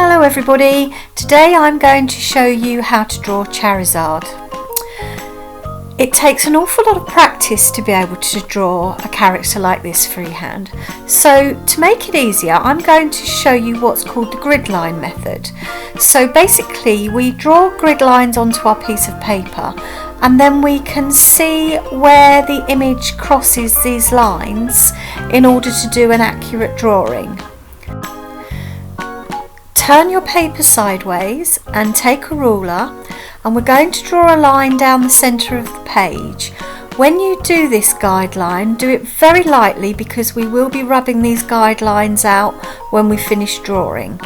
Hello everybody, today I'm going to show you how to draw Charizard. It takes an awful lot of practice to be able to draw a character like this freehand. So to make it easier, I'm going to show you what's called the grid line method. So basically we draw grid lines onto our piece of paper and then we can see where the image crosses these lines in order to do an accurate drawing. Turn your paper sideways and take a ruler, and we're going to draw a line down the centre of the page. When you do this guideline, do it very lightly because we will be rubbing these guidelines out when we finish drawing.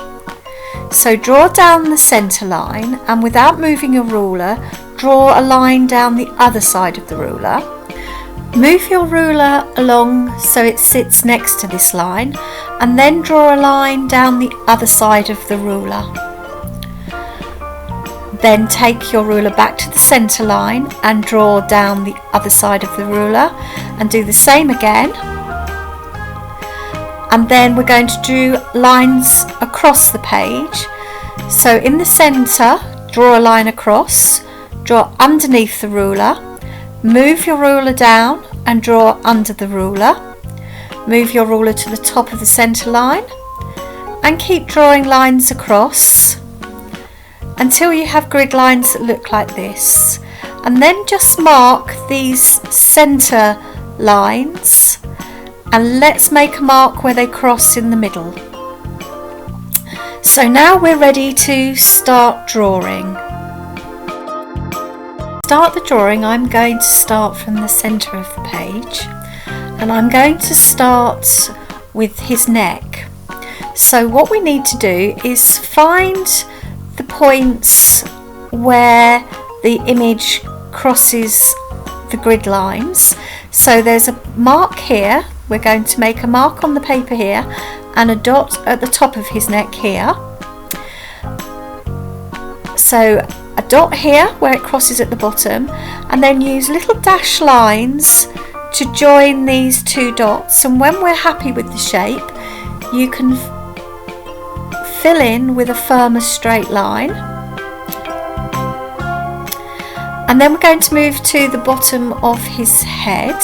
So draw down the centre line, and without moving your ruler, draw a line down the other side of the ruler. Move your ruler along so it sits next to this line, and then draw a line down the other side of the ruler. Then take your ruler back to the centre line and draw down the other side of the ruler, and do the same again. And then we're going to do lines across the page. So in the centre, draw a line across, draw underneath the ruler, move your ruler down and draw under the ruler. Move your ruler to the top of the centre line and keep drawing lines across until you have grid lines that look like this. And then just mark these centre lines, and let's make a mark where they cross in the middle. So now we're ready to start drawing. Start the drawing. I'm going to start from the centre of the page, and I'm going to start with his neck. So what we need to do is find the points where the image crosses the grid lines. So there's a mark here. We're going to make a mark on the paper here and a dot at the top of his neck here. So a dot here where it crosses at the bottom, and then use little dash lines to join these two dots, and when we're happy with the shape you can fill in with a firmer straight line. And then we're going to move to the bottom of his head.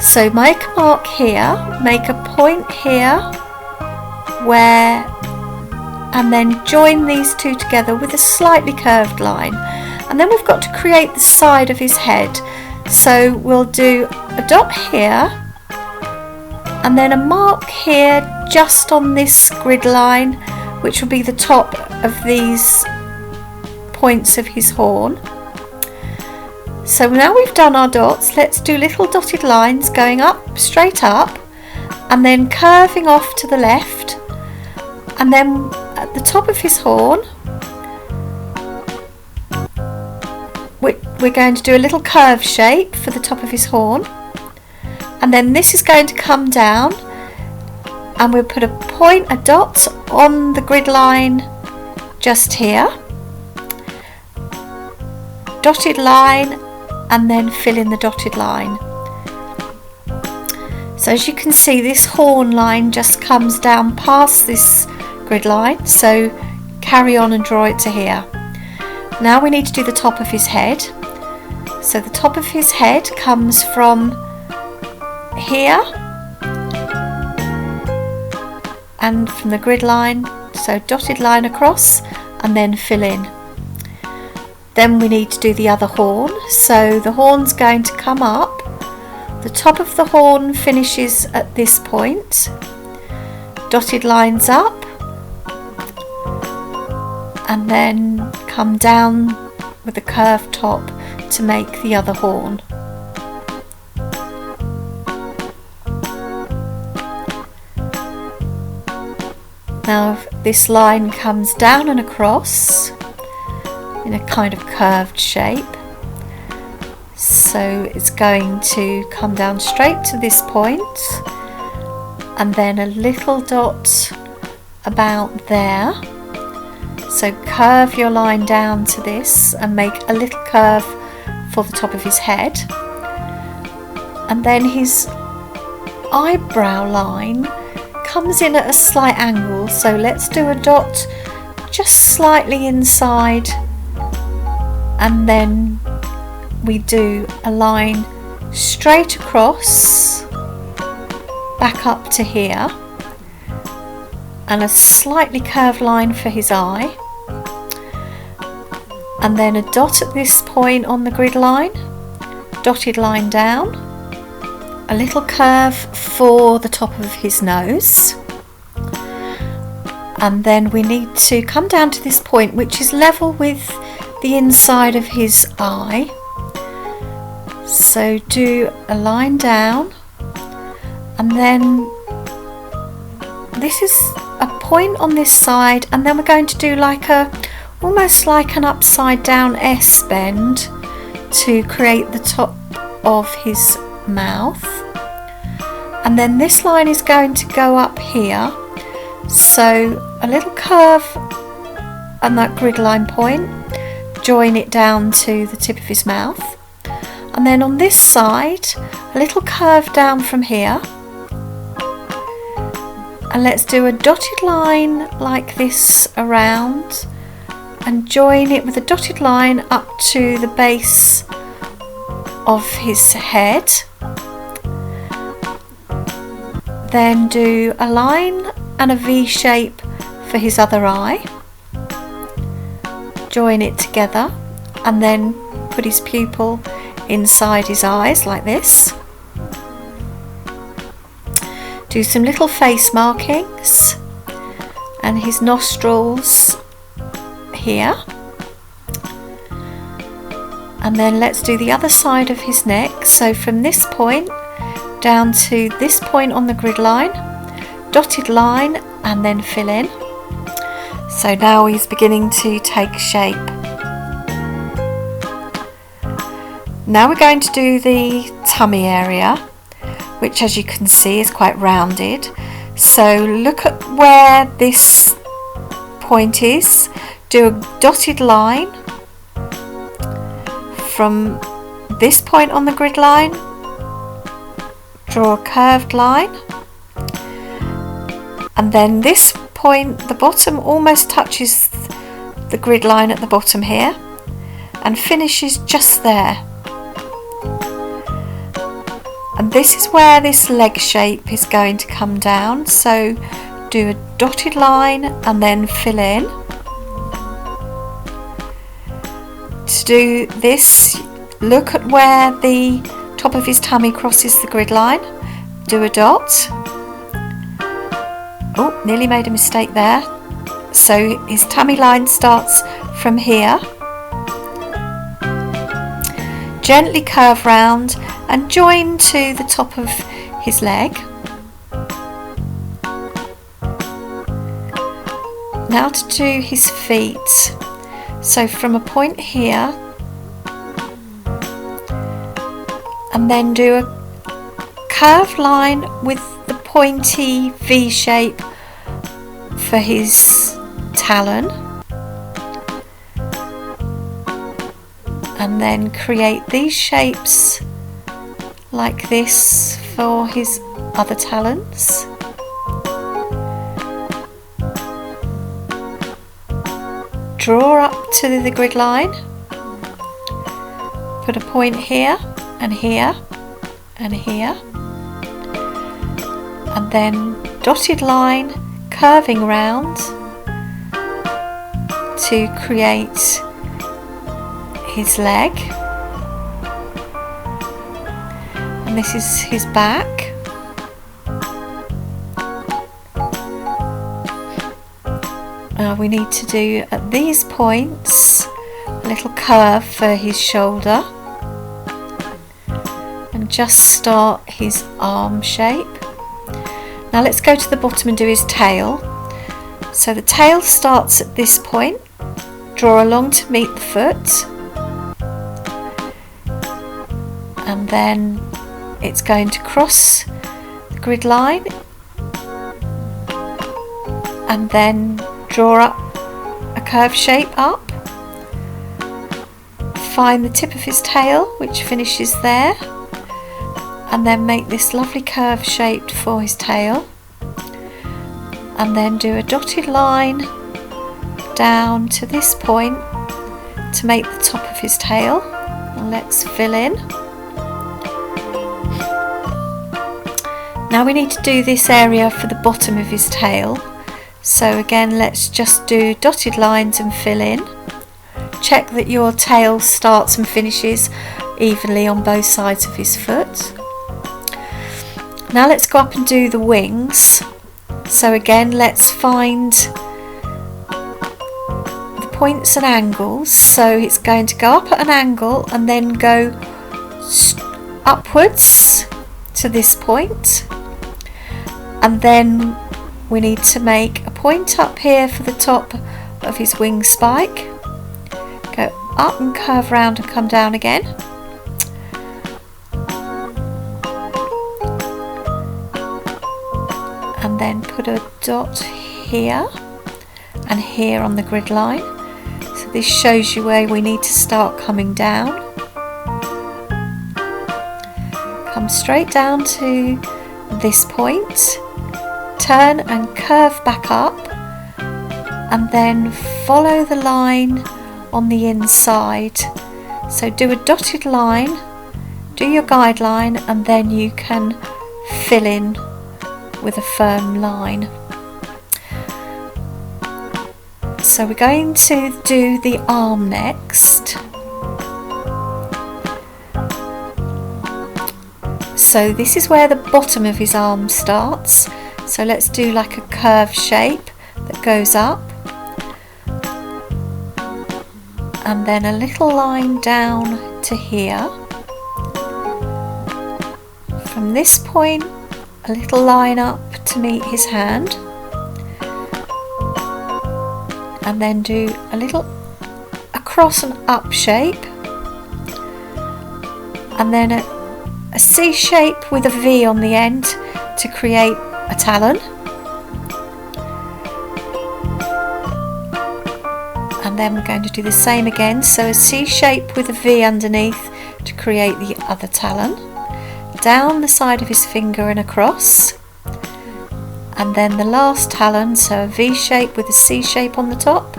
So make a mark here, make a point here where, and then join these two together with a slightly curved line. And then we've got to create the side of his head. So we'll do a dot here and then a mark here just on this grid line, which will be the top of these points of his horn. So now we've done our dots, let's do little dotted lines going up, straight up, and then curving off to the left, and then at the top of his horn we're going to do a little curve shape for the top of his horn, and then this is going to come down and we'll put a dot on the grid line just here, dotted line, and then fill in the dotted line. So as you can see, this horn line just comes down past this grid line, so carry on and draw it to here. Now we need to do the top of his head. So the top of his head comes from here and from the grid line, so dotted line across and then fill in. Then we need to do the other horn, so the horn's going to come up, the top of the horn finishes at this point, dotted lines up, and then come down with a curved top to make the other horn. Now this line comes down and across in a kind of curved shape, so it's going to come down straight to this point and then a little dot about there. So curve your line down to this and make a little curve for the top of his head, and then his eyebrow line comes in at a slight angle, so let's do a dot just slightly inside, and then we do a line straight across back up to here, and a slightly curved line for his eye, and then a dot at this point on the grid line, dotted line down, a little curve for the top of his nose, and then we need to come down to this point which is level with the inside of his eye. So do a line down, and then this is a point on this side, and then we're going to do like almost like an upside down S bend to create the top of his mouth, and then this line is going to go up here, so a little curve on that grid line point, join it down to the tip of his mouth, and then on this side a little curve down from here, and let's do a dotted line like this around and join it with a dotted line up to the base of his head. Then do a line and a V shape for his other eye, join it together, and then put his pupil inside his eyes like this. Do some little face markings and his nostrils here, and then let's do the other side of his neck. So from this point down to this point on the grid line, dotted line, and then fill in. So now he's beginning to take shape. Now we're going to do the tummy area, which as you can see is quite rounded. So look at where this point is, do a dotted line from this point on the grid line, draw a curved line, and then this point, the bottom almost touches the grid line at the bottom here and finishes just there. And this is where this leg shape is going to come down, so do a dotted line and then fill in. To do this, look at where the top of his tummy crosses the grid line, do a dot. Oh, nearly made a mistake there. So his tummy line starts from here. Gently curve round and join to the top of his leg. Now to do his feet. So from a point here, and then do a curved line with the pointy V shape for his talon, and then create these shapes like this for his other talons. Draw up to the grid line, put a point here and here and here, and then dotted line curving round to create his leg, and this is his back. We need to do at these points a little curve for his shoulder and just start his arm shape. Now let's go to the bottom and do his tail. So the tail starts at this point, draw along to meet the foot, and then it's going to cross the grid line and then draw up a curved shape up, find the tip of his tail which finishes there, and then make this lovely curve shaped for his tail. and then do a dotted line down to this point to make the top of his tail. And let's fill in. Now we need to do this area for the bottom of his tail. So again, let's just do dotted lines and fill in. Check that your tail starts and finishes evenly on both sides of his foot. Now let's go up and do the wings. So again, let's find the points and angles. So it's going to go up at an angle and then go upwards to this point. And then we need to make a point up here for the top of his wing spike. Go up and curve round and come down again. And then put a dot here and here on the grid line. So this shows you where we need to start coming down. Come straight down to this point. Turn and curve back up, and then follow the line on the inside. So do a dotted line, do your guideline, and then you can fill in with a firm line. So we're going to do the arm next. So this is where the bottom of his arm starts. So let's do like a curved shape that goes up, and then a little line down to here. From this point, a little line up to meet his hand, and then do a little across and up shape, and then a C shape with a V on the end to create a talon, and then we're going to do the same again, so a C shape with a V underneath to create the other talon, down the side of his finger and across, and then the last talon, so a V shape with a C shape on the top,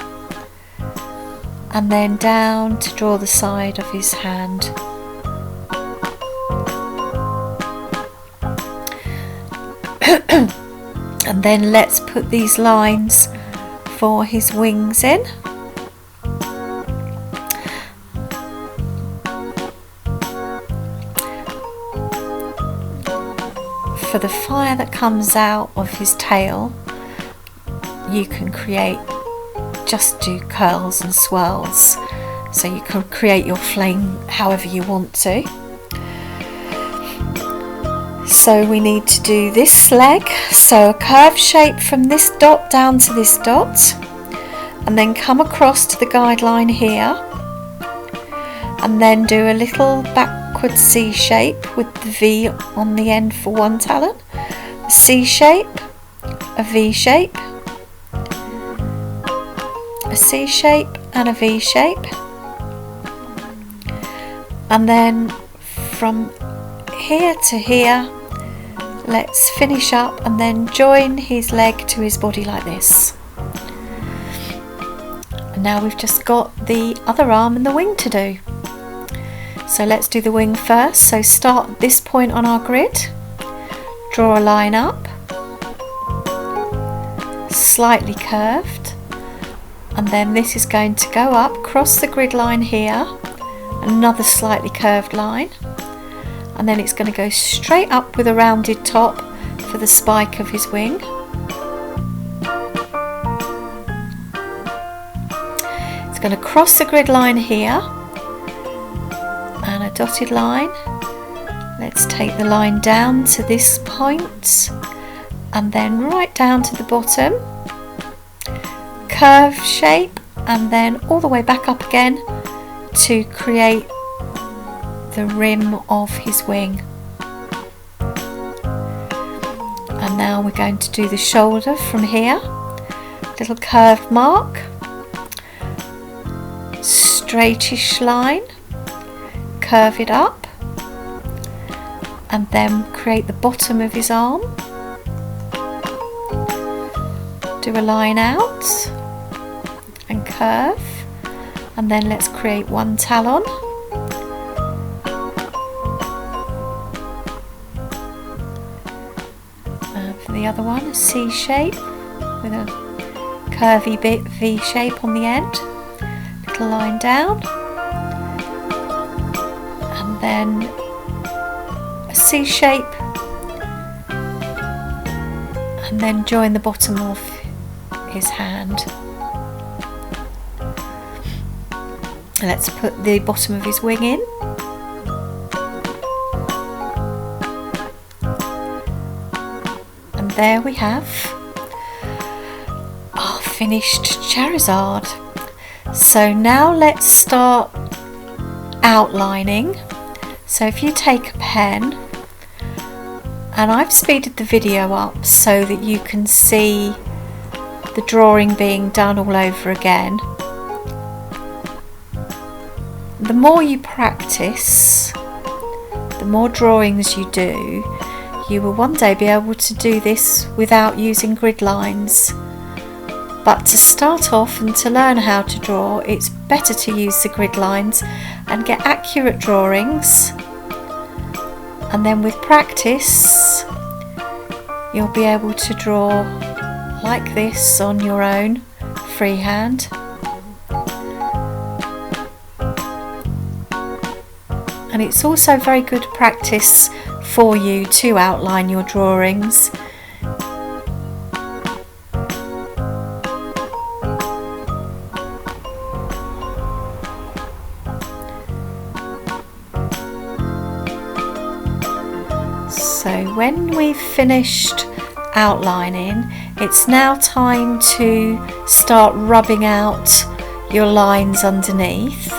and then down to draw the side of his hand. And then let's put these lines for his wings in. For the fire that comes out of his tail, you can just do curls and swirls, so you can create your flame however you want to. So we need to do this leg, so a curved shape from this dot down to this dot, and then come across to the guideline here, and then do a little backward C shape with the V on the end for one talon, a C shape, a V shape, a C shape and a V shape, and then from here to here, let's finish up and then join his leg to his body like this. And now we've just got the other arm and the wing to do. So let's do the wing first. So start at this point on our grid, draw a line up, slightly curved, and then this is going to go up, cross the grid line here, another slightly curved line, and then it's going to go straight up with a rounded top for the spike of his wing. It's going to cross the grid line here and a dotted line. Let's take the line down to this point and then right down to the bottom, curve shape, and then all the way back up again to create the rim of his wing. And now we're going to do the shoulder from here, little curved mark, straightish line, curve it up, and then create the bottom of his arm, do a line out and curve, and then let's create one talon. For the other one, a C shape with a curvy bit V shape on the end. Little line down, and then a C shape, and then join the bottom of his hand. Let's put the bottom of his wing in. And there we have our finished Charizard. So now let's start outlining. So if you take a pen, and I've speeded the video up so that you can see the drawing being done all over again. The more you practice, the more drawings you do, you will one day be able to do this without using grid lines. But to start off and to learn how to draw, it's better to use the grid lines and get accurate drawings. And then with practice, you'll be able to draw like this on your own, freehand. And it's also very good practice for you to outline your drawings. So when we've finished outlining, it's now time to start rubbing out your lines underneath.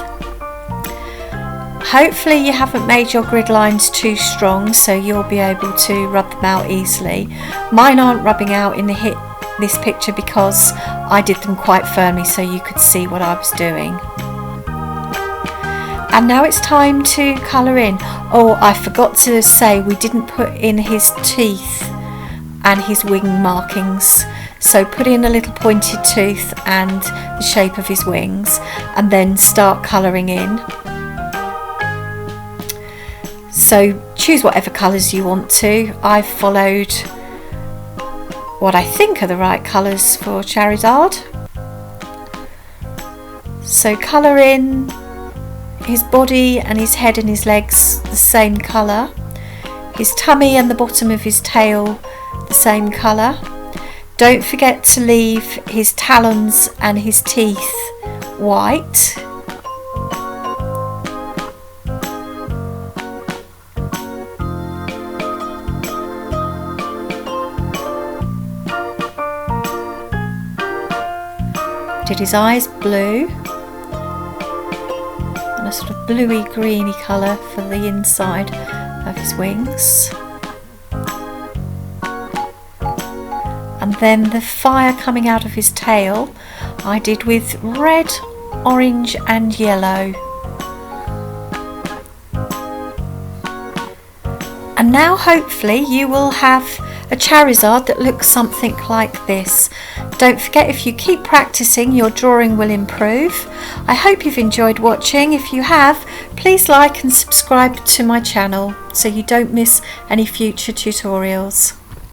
Hopefully you haven't made your grid lines too strong, so you'll be able to rub them out easily. Mine aren't rubbing out in this picture because I did them quite firmly so you could see what I was doing. And now it's time to colour in. Oh, I forgot to say we didn't put in his teeth and his wing markings. So put in a little pointed tooth and the shape of his wings, and then start colouring in. So choose whatever colours you want to. I've followed what I think are the right colours for Charizard. So colour in his body and his head and his legs the same colour, his tummy and the bottom of his tail the same colour. Don't forget to leave his talons and his teeth white. Did his eyes blue, and a sort of bluey greeny colour for the inside of his wings. And then the fire coming out of his tail I did with red, orange and yellow. And now hopefully you will have a Charizard that looks something like this. Don't forget, if you keep practicing, your drawing will improve. I hope you've enjoyed watching. If you have, please like and subscribe to my channel so you don't miss any future tutorials.